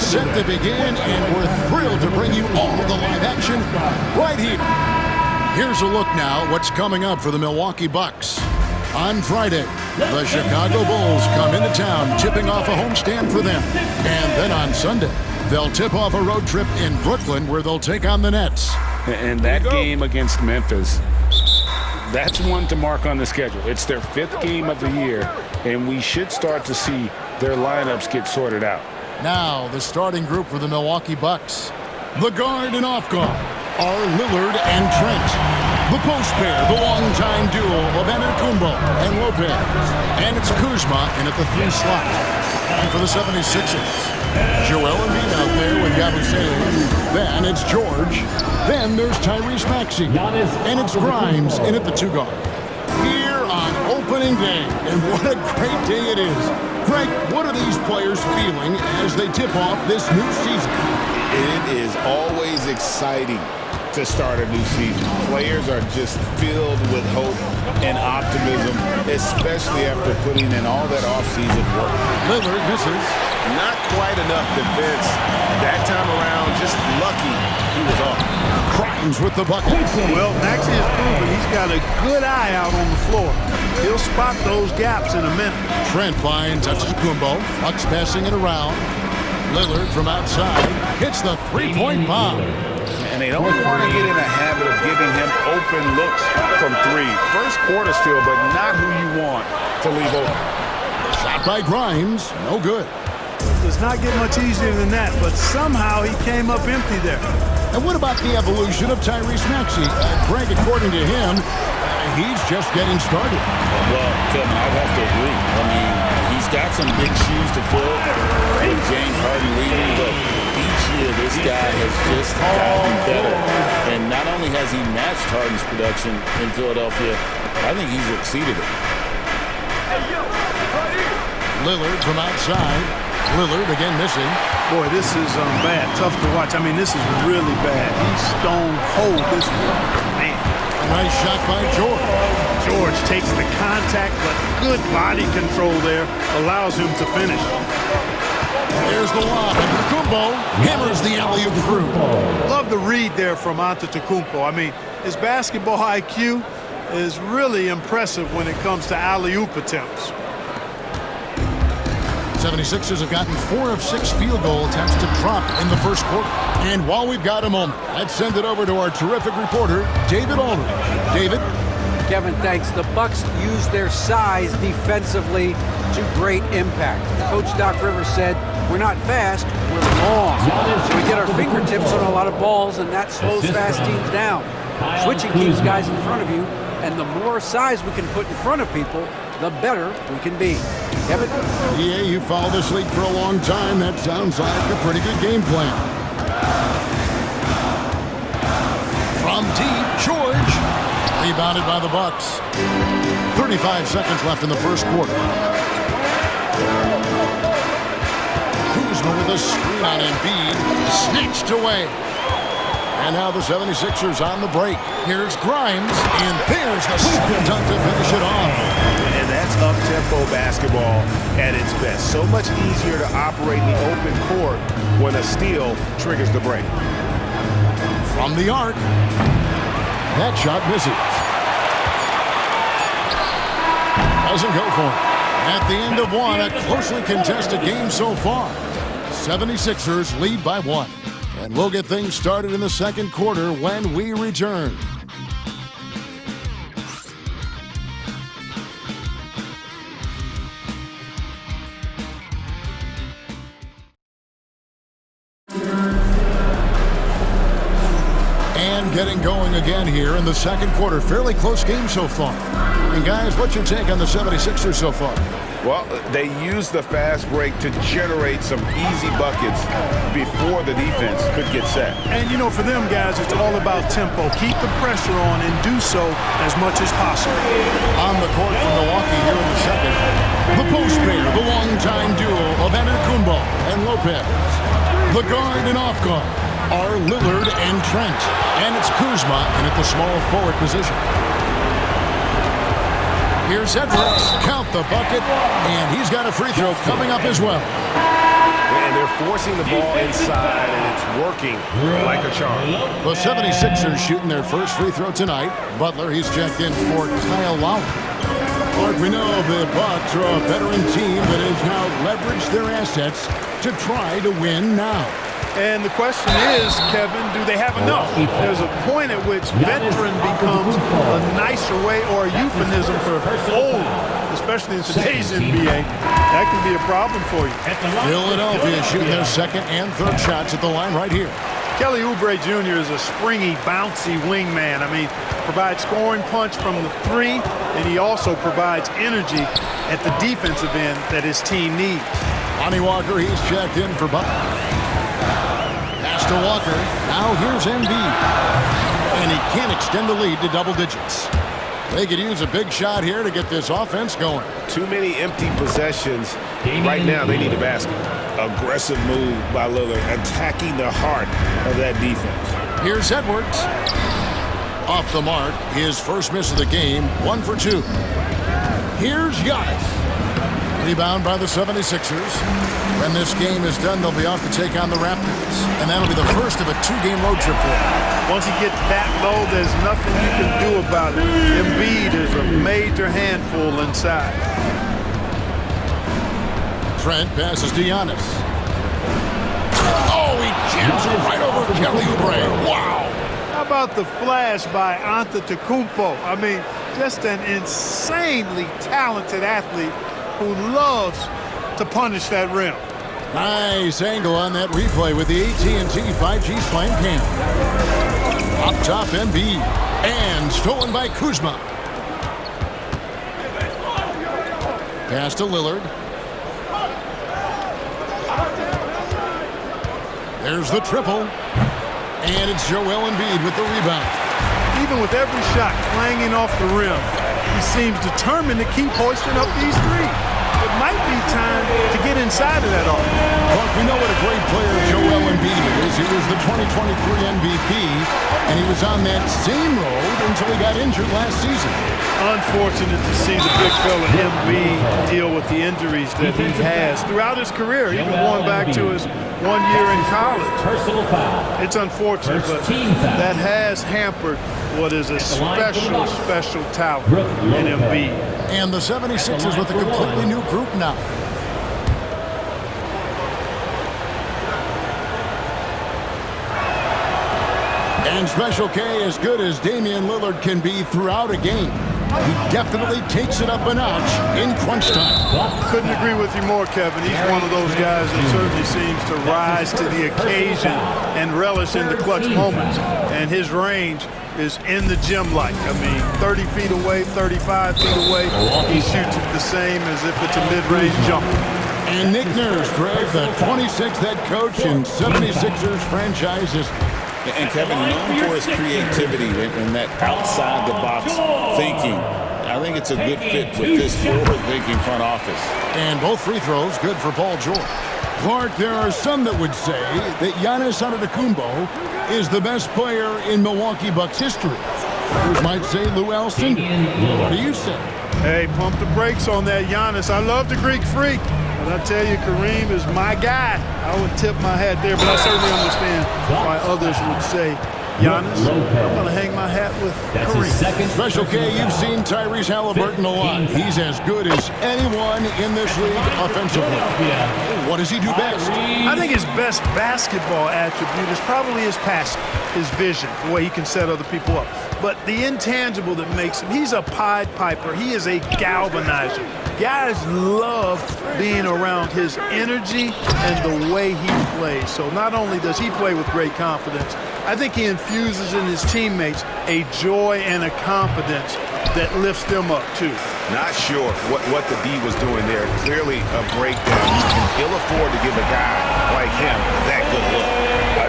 set to begin, and we're thrilled to bring you all the live action right here. Here's a look now what's coming up for the Milwaukee Bucks. On Friday, the Chicago Bulls come into town, tipping off a homestand for them. And then on Sunday, they'll tip off a road trip in Brooklyn where they'll take on the Nets. And that game against Memphis, that's one to mark on the schedule. It's their 5th game of the year, and we should start to see their lineups get sorted out. Now, the starting group for the Milwaukee Bucks. The guard and off guard are Lillard and Trent. The post pair, the longtime duo of Antetokounmpo and Lopez. And it's Kuzma in at the 3 slot. And for the 76ers, Joel Embiid out there with Giannis. Then it's George. Then there's Tyrese Maxey. And it's Grimes in at the 2 guard. Here on opening day, and what a great day it is. Greg, what are these players feeling as they tip off this new season? It is always exciting to start a new season. Players are just filled with hope and optimism, especially after putting in all that offseason work. Lillard misses. Not quite enough defense. That time around, just lucky he was off. Grimes with the bucket. Well, Maxey has proven he's got a good eye out on the floor. He'll spot those gaps in a minute. Trent finds Antetokounmpo. Bucks passing it around. Lillard from outside hits the 3-point bomb. And they don't want to get in a habit of giving him open looks from 3. First quarter still, but not who you want to leave open. Shot by Grimes, no good. Does not get much easier than that, but somehow he came up empty there. And what about the evolution of Tyrese Maxey? Greg, according to him, he's just getting started. Well, Kevin, I'd have to agree. I mean, he's got some big shoes to fill with James Harden leaving, but each year this guy has just gotten better. And not only has he matched Harden's production in Philadelphia, I think he's exceeded it. Lillard from outside. Lillard again missing. Boy, this is bad. Tough to watch. I mean, this is really bad. He's stone cold this one. Man. A nice shot by George. George takes the contact, but good body control there allows him to finish. There's the lob. Antetokounmpo hammers the alley-oop through. Love the read there from Antetokounmpo. I mean, his basketball IQ is really impressive when it comes to alley-oop attempts. 76ers have gotten 4 of 6 field goal attempts to drop in the first quarter. And while we've got a moment, let's send it over to our terrific reporter, David Aldridge. David? Kevin, thanks. The Bucks use their size defensively to great impact. Coach Doc Rivers said, we're not fast, we're long. So we get our fingertips on a lot of balls, and that slows fast teams down. Switching keeps guys in front of you, and the more size we can put in front of people, the better we can be. Kevin? Yeah, you followed this league for a long time. That sounds like a pretty good game plan. From deep, George. Rebounded by the Bucks. 35 seconds left in the first quarter. Kuzma with a screen on Embiid. Snatched away. And now the 76ers on the break. Here's Grimes, and there's the second dunk to finish it off. And that's up-tempo basketball at its best. So much easier to operate in the open court when a steal triggers the break. From the arc. That shot misses. Doesn't go for it. At the end of one, a closely contested game so far. 76ers lead by 1. And we'll get things started in the second quarter when we return. And getting going again here in the second quarter. Fairly close game so far. And guys, what's your take on the 76ers so far? Well, they used the fast break to generate some easy buckets before the defense could get set. And, you know, for them guys, it's all about tempo. Keep the pressure on and do so as much as possible. On the court from Milwaukee here in the second, the post pair, the longtime duo of Antetokounmpo and Lopez. The guard and off guard are Lillard and Trent. And it's Kuzma in at the small forward position. Here's Edwards, count the bucket, and he's got a free throw coming up as well. And they're forcing the ball inside, and it's working like a charm. The 76ers shooting their first free throw tonight. Butler, he's checked in for Kyle Lowry. Mark, we know the Bucks are a veteran team that has now leveraged their assets to try to win now. And the question is, Kevin, do they have enough? There's a point at which veteran becomes a nicer way or a euphemism for old, especially in today's NBA. That can be a problem for you. Philadelphia shooting their second and third shots at the line right here. Kelly Oubre Jr. is a springy, bouncy wingman. I mean, provides scoring punch from the three, and he also provides energy at the defensive end that his team needs. Lonnie Walker, he's checked in for Butler. Pass to Walker. Now here's Embiid. And he can't extend the lead to double digits. They could use a big shot here to get this offense going. Too many empty possessions. Right now, they need a basket. Aggressive move by Lillard, attacking the heart of that defense. Here's Edwards. Off the mark, his first miss of the game, 1 for 2. Here's Giannis. Rebound by the 76ers. When this game is done, they'll be off to take on the Raptors. And that'll be the first of a 2-game road trip for them. Once he gets that low, there's nothing you can do about it. Embiid is a major handful inside. Trent passes to Giannis. Oh, he jams it right over Kelly Oubre. Wow. How about the flash by Antetokounmpo? I mean, just an insanely talented athlete who loves to punish that rim. Nice angle on that replay with the AT&T 5G Slam Cam. Up top, Embiid. And stolen by Kuzma. Pass to Lillard. There's the triple. And it's Joel Embiid with the rebound. Even with every shot clanging off the rim, he seems determined to keep hoisting up these three. It might be time to get inside of that arc. Look, we know what a great player Joel Embiid is. He was the 2023 MVP, and he was on that same road until he got injured last season. Unfortunate to see the big fella Embiid deal with the injuries that he has throughout his career, even going back to his 1 year in college. Personal foul. It's unfortunate, but that has hampered what is a special talent in Embiid. And the 76ers with a completely new group now. And Special K, as good as Damian Lillard can be throughout a game, he definitely takes it up a notch in crunch time. Couldn't agree with you more, Kevin. He's one of those guys that certainly seems to rise to the occasion and relish in the clutch moments. And his range is in the gym like. I mean, 30 feet away, 35 feet away, he shoots it the same as if it's a mid-range jumper. And Nick Nurse, Greg, the 26th head coach in 76ers franchise, is And Kevin, known for his creativity and that outside-the-box thinking. I think it's a good fit with this forward-thinking front office. And both free throws good for Paul George. Clark, there are some that would say that Giannis Antetokounmpo is the best player in Milwaukee Bucks history. Others might say Lou Alcindor. What do you say? Hey, pump the brakes on that Giannis. I love the Greek freak. But I tell you, Kareem is my guy. I would tip my hat there, but I certainly understand why others would say Giannis. I'm going to hang my hat with Kareem. Special K, you've seen Tyrese Halliburton a lot. He's as good as anyone in this league offensively. What does he do best? I think his best basketball attribute is probably his passion, his vision, the way he can set other people up. But the intangible that makes him, he's a Pied Piper. He is a galvanizer. Guys love being around his energy and the way he plays. So not only does he play with great confidence, I think he infuses in his teammates a joy and a confidence that lifts them up too. Not sure what the D was doing there. Clearly a breakdown. You can ill afford to give a guy like him that good look.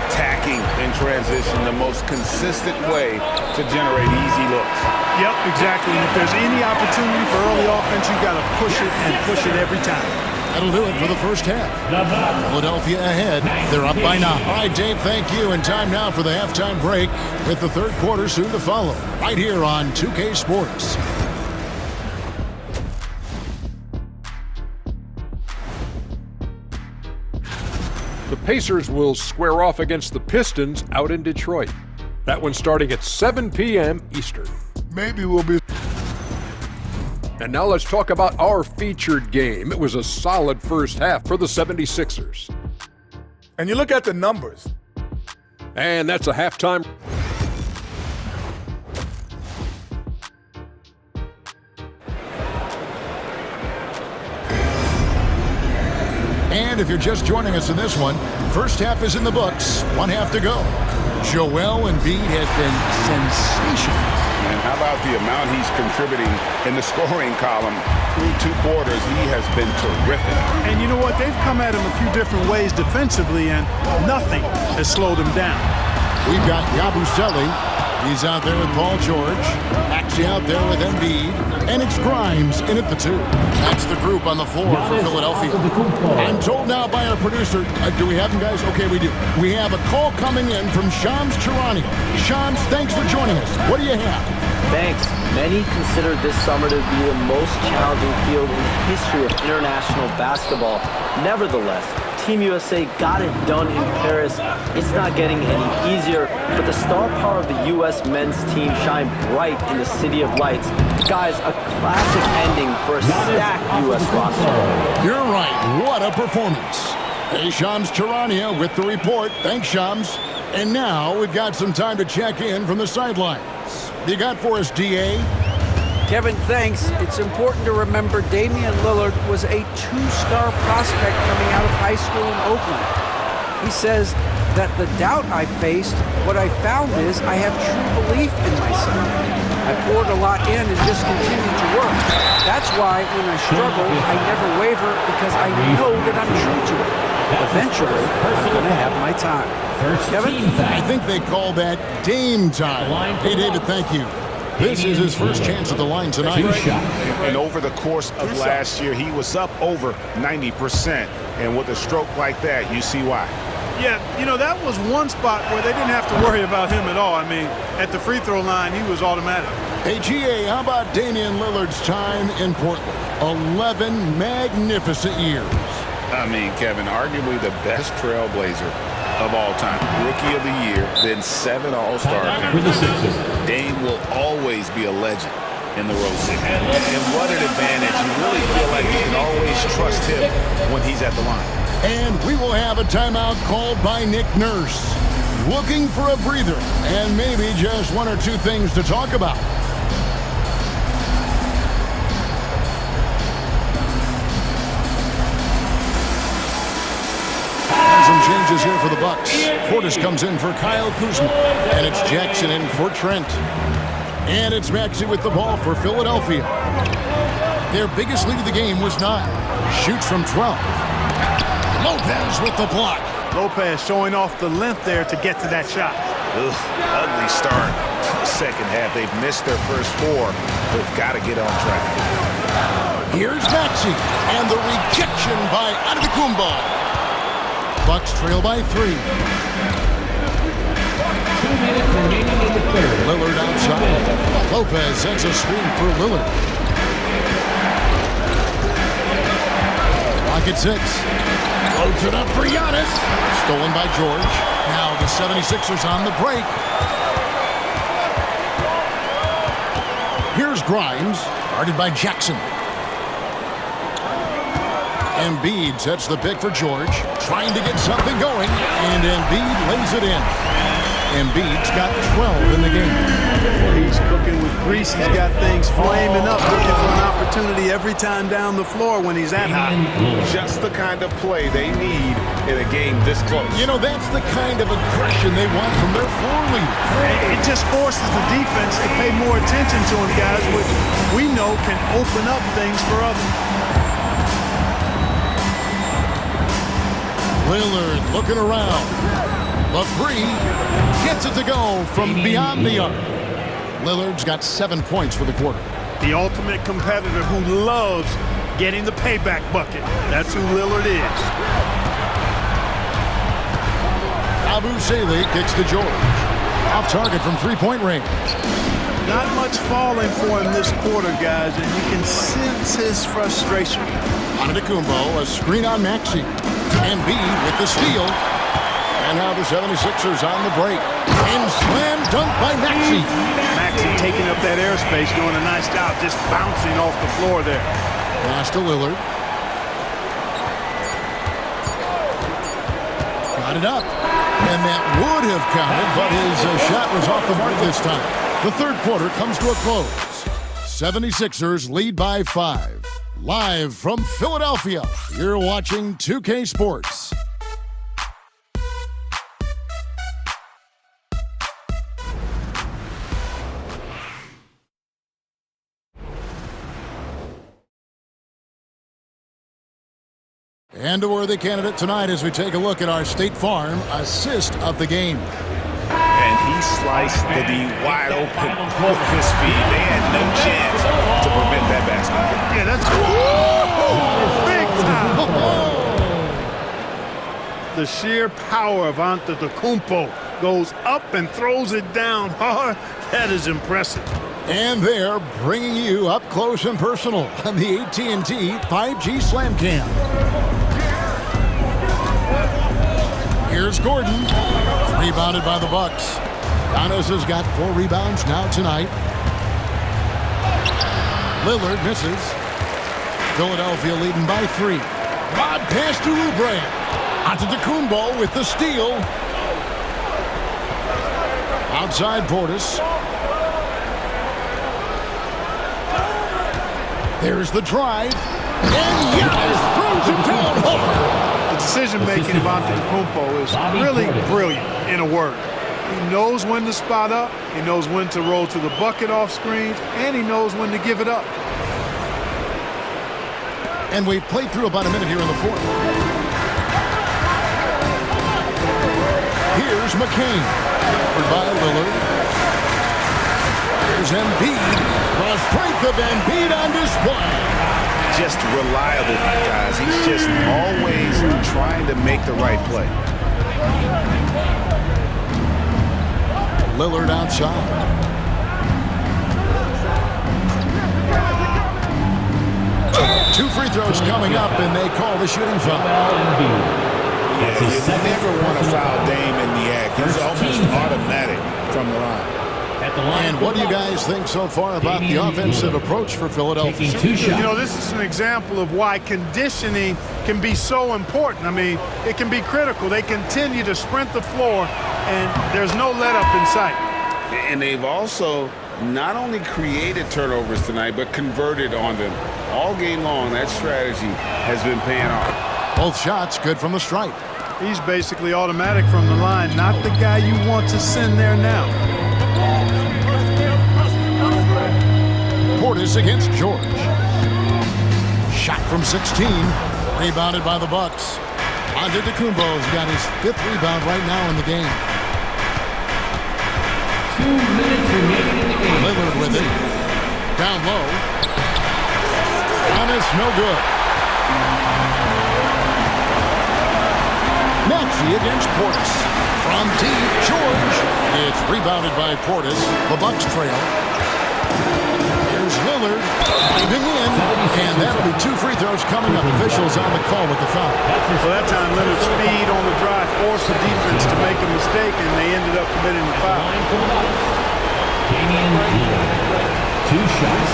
Attacking in transition, the most consistent way to generate easy looks. Yep, exactly. And if there's any opportunity for early offense, you got to push it and push it every time. That'll do it for the first half. Philadelphia ahead. They're up by 9. All right, Dave, thank you. And time now for the halftime break with the third quarter soon to follow. Right here on 2K Sports. The Pacers will square off against the Pistons out in Detroit. That one's starting at 7 p.m. Eastern. Maybe we'll be... And now let's talk about our featured game. It was a solid first half for the 76ers. And you look at the numbers. And that's a halftime. And if you're just joining us in this one, first half is in the books, one half to go. Joel Embiid has been sensational. And how about the amount he's contributing in the scoring column through 2 quarters? He has been terrific. And you know what? They've come at him a few different ways defensively, and nothing has slowed him down. We've got Yabusele. He's out there with Paul George. Maxey out there with Embiid. And it's Grimes in at the 2. That's the group on the floor for Philadelphia. I'm told now by our producer, do we have him, guys? Okay, we do. We have a call coming in from Shams Charania. Shams, thanks for joining us. What do you have? Thanks. Many consider this summer to be the most challenging field in the history of international basketball. Nevertheless, Team USA got it done in Paris. It's not getting any easier, but the star power of the U.S. men's team shined bright in the City of Lights. Guys, a classic ending for a stacked U.S. roster. You're right. What a performance. Hey, Shams Charania with the report. Thanks, Shams. And now we've got some time to check in from the sidelines. You got for us, D.A.? Kevin, thanks. It's important to remember Damian Lillard was a 2-star prospect coming out of high school in Oakland. He says that the doubt I faced, what I found is I have true belief in myself. I poured a lot in and just continued to work. That's why when I struggle, I never waver because I know that I'm true to it. Eventually, I'm going to have my time. Kevin? I think they call that Dame time. Hey, David, thank you. This is his first chance at the line tonight. And over the course of last year, he was up over 90%. And with a stroke like that, you see why. Yeah, you know, that was one spot where they didn't have to worry about him at all. I mean, at the free throw line, he was automatic. Hey, GA, how about Damian Lillard's time in Portland? 11 magnificent years. I mean, Kevin, arguably the best trailblazer of all time. Rookie of the year, then 7 All-Star appearances. Dame will always be a legend in the Rose City. And what an advantage. You really feel like you can always trust him when he's at the line. And we will have a timeout called by Nick Nurse. Looking for a breather and maybe just 1 or 2 things to talk about. Some changes here for the Bucks. Portis comes in for Kyle Kuzma, and it's Jackson in for Trent. And it's Maxey with the ball for Philadelphia. Their biggest lead of the game was 9. Shoots from 12. Lopez with the block. Lopez showing off the length there to get to that shot. Ugly start. Second half, they've missed their first 4. They've got to get on track. Here's Maxey, and the rejection by Antetokounmpo. Bucks trail by 3. 2 minutes remaining in the third. Lillard outside. Lopez sends a screen for Lillard. Clock at 6. Loads it up for Giannis. Stolen by George. Now the 76ers on the break. Here's Grimes, guarded by Jackson. Embiid sets the pick for George, trying to get something going, and Embiid lays it in. Embiid's got 12 in the game. He's cooking with grease. He's got things flaming up, looking for an opportunity every time down the floor when he's that hot. Just the kind of play they need in a game this close. You know, that's the kind of aggression they want from their floor leader. It just forces the defense to pay more attention to him, guys, which we know can open up things for others. Lillard looking around. The 3 gets it to go from beyond the arc. Lillard's got 7 points for the quarter. The ultimate competitor who loves getting the payback bucket. That's who Lillard is. Yabusele kicks to George. Off target from 3-point range. Not much falling for him this quarter, guys, and you can sense his frustration. Antetokounmpo, a screen on Maxey. Embiid with the steal. And now the 76ers on the break. And slam dunk by Maxey. Maxey taking up that airspace, doing a nice job just bouncing off the floor there. Pass to Lillard. Got it up. And that would have counted, but his shot was off the mark this time. The third quarter comes to a close. 76ers lead by 5. Live from Philadelphia, you're watching 2K Sports. And a worthy candidate tonight as we take a look at our State Farm assist of the game. And he sliced the D wide open with his feet. They had no chance to prevent that basket. Yeah, that's big time. The sheer power of Antetokounmpo goes up and throws it down hard. That is impressive. And they're bringing you up close and personal on the AT&T 5G Slam Cam. Here's Gordon, rebounded by the Bucks. Giannis has got 4 rebounds now tonight. Lillard misses. Philadelphia leading by 3. Lob pass to Oubre. Antetokounmpo with the steal. Outside Portis. There's the drive. And Giannis throws it down hard. The decision-making of Antetokounmpo is really brilliant, in a word. He knows when to spot up, he knows when to roll to the bucket off screens, and he knows when to give it up. And we've played through about a minute here in the fourth. Here's McCain. Covered by Lillard. Here's Embiid. The strength of Embiid on display. Just reliable, guys. He's just always trying to make the right play. Lillard outside. Two free throws coming up, and they call the shooting foul. Yeah, you never want to foul Dame in the act. He's almost automatic from the line. And what do you guys think so far about the offensive approach for Philadelphia? You know, this is an example of why conditioning can be so important. I mean, it can be critical. They continue to sprint the floor, and there's no let-up in sight. And they've also not only created turnovers tonight, but converted on them. All game long, that strategy has been paying off. Both shots good from the stripe. He's basically automatic from the line, not the guy you want to send there now. Portis against George. Shot from 16. Rebounded by the Bucks. Antetokounmpo's got his 5th rebound right now in the game. 2 minutes remaining in the game. Lillard with it. Down low. Giannis no good. Maxey against Portis. From deep, George. It's rebounded by Portis. The Bucks trail. Here's Lillard diving in, and that'll be 2 free throws coming up. Officials on the call with the foul. Well, that time Lillard's speed on the drive forced the defense to make a mistake, and they ended up committing the foul. Damian Lillard, 2 shots.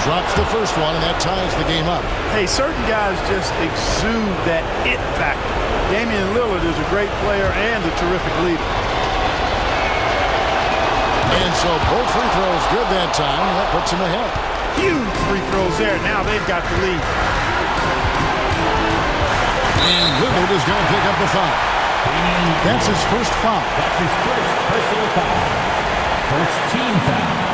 Drops the first one, and that ties the game up. Hey, certain guys just exude that it factor. Damian Lillard is a great player and a terrific leader. And so both free throws good that time. That puts him ahead. Huge free throws there. Now they've got the lead. And Lillard is going to pick up the foul. That's his first foul. That's his first personal foul. First team foul.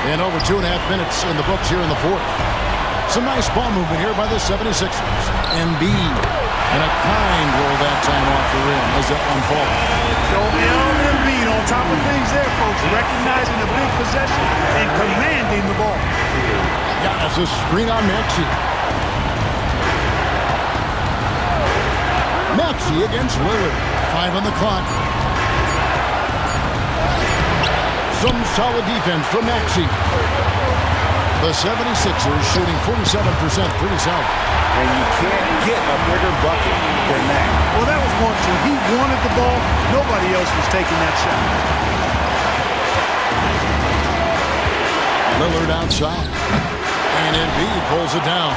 And over 2.5 minutes in the books here in the fourth. Some nice ball movement here by the 76ers. Embiid. And a kind roll that time off the rim as that one falls. Joel Embiid on top of things there, folks. Recognizing the big possession and commanding the ball. Giannis a screen on Maxey. Maxey against Lillard. 5 on the clock. Some solid defense from Maxey. The 76ers shooting 47%, pretty solid. And you can't get a bigger bucket than that. Well, that was 1-2. He wanted the ball. Nobody else was taking that shot. Lillard outside. And Embiid pulls it down.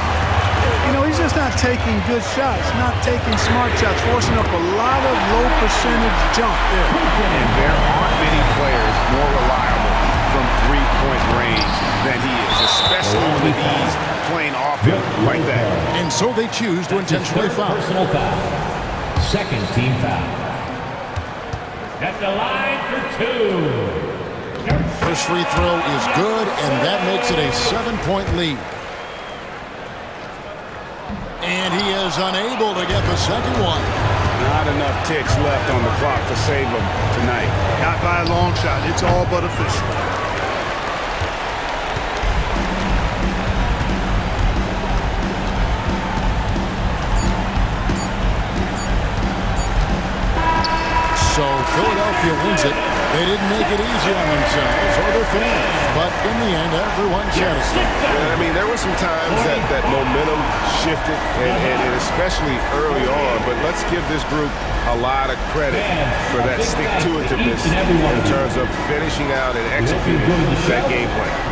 You know, he's just not taking good shots, not taking smart shots, forcing up a lot of low percentage jump there. And there aren't many players more reliable from three-point range than he is, especially when he's playing offense like that. And so they choose to intentionally foul. Personal foul. Second team foul. At the line for 2. First free throw is good, and that makes it a 7-point lead. And he is unable to get the second one. Not enough ticks left on the clock to save him tonight. Not by a long shot. It's all but official. So Philadelphia wins it. They didn't make it easy on themselves or their fans, but in the end, everyone's satisfied. I mean, there were some times that momentum shifted, and especially early on, but let's give this group a lot of credit for that stick-to-itiveness in terms of finishing out and executing that game plan.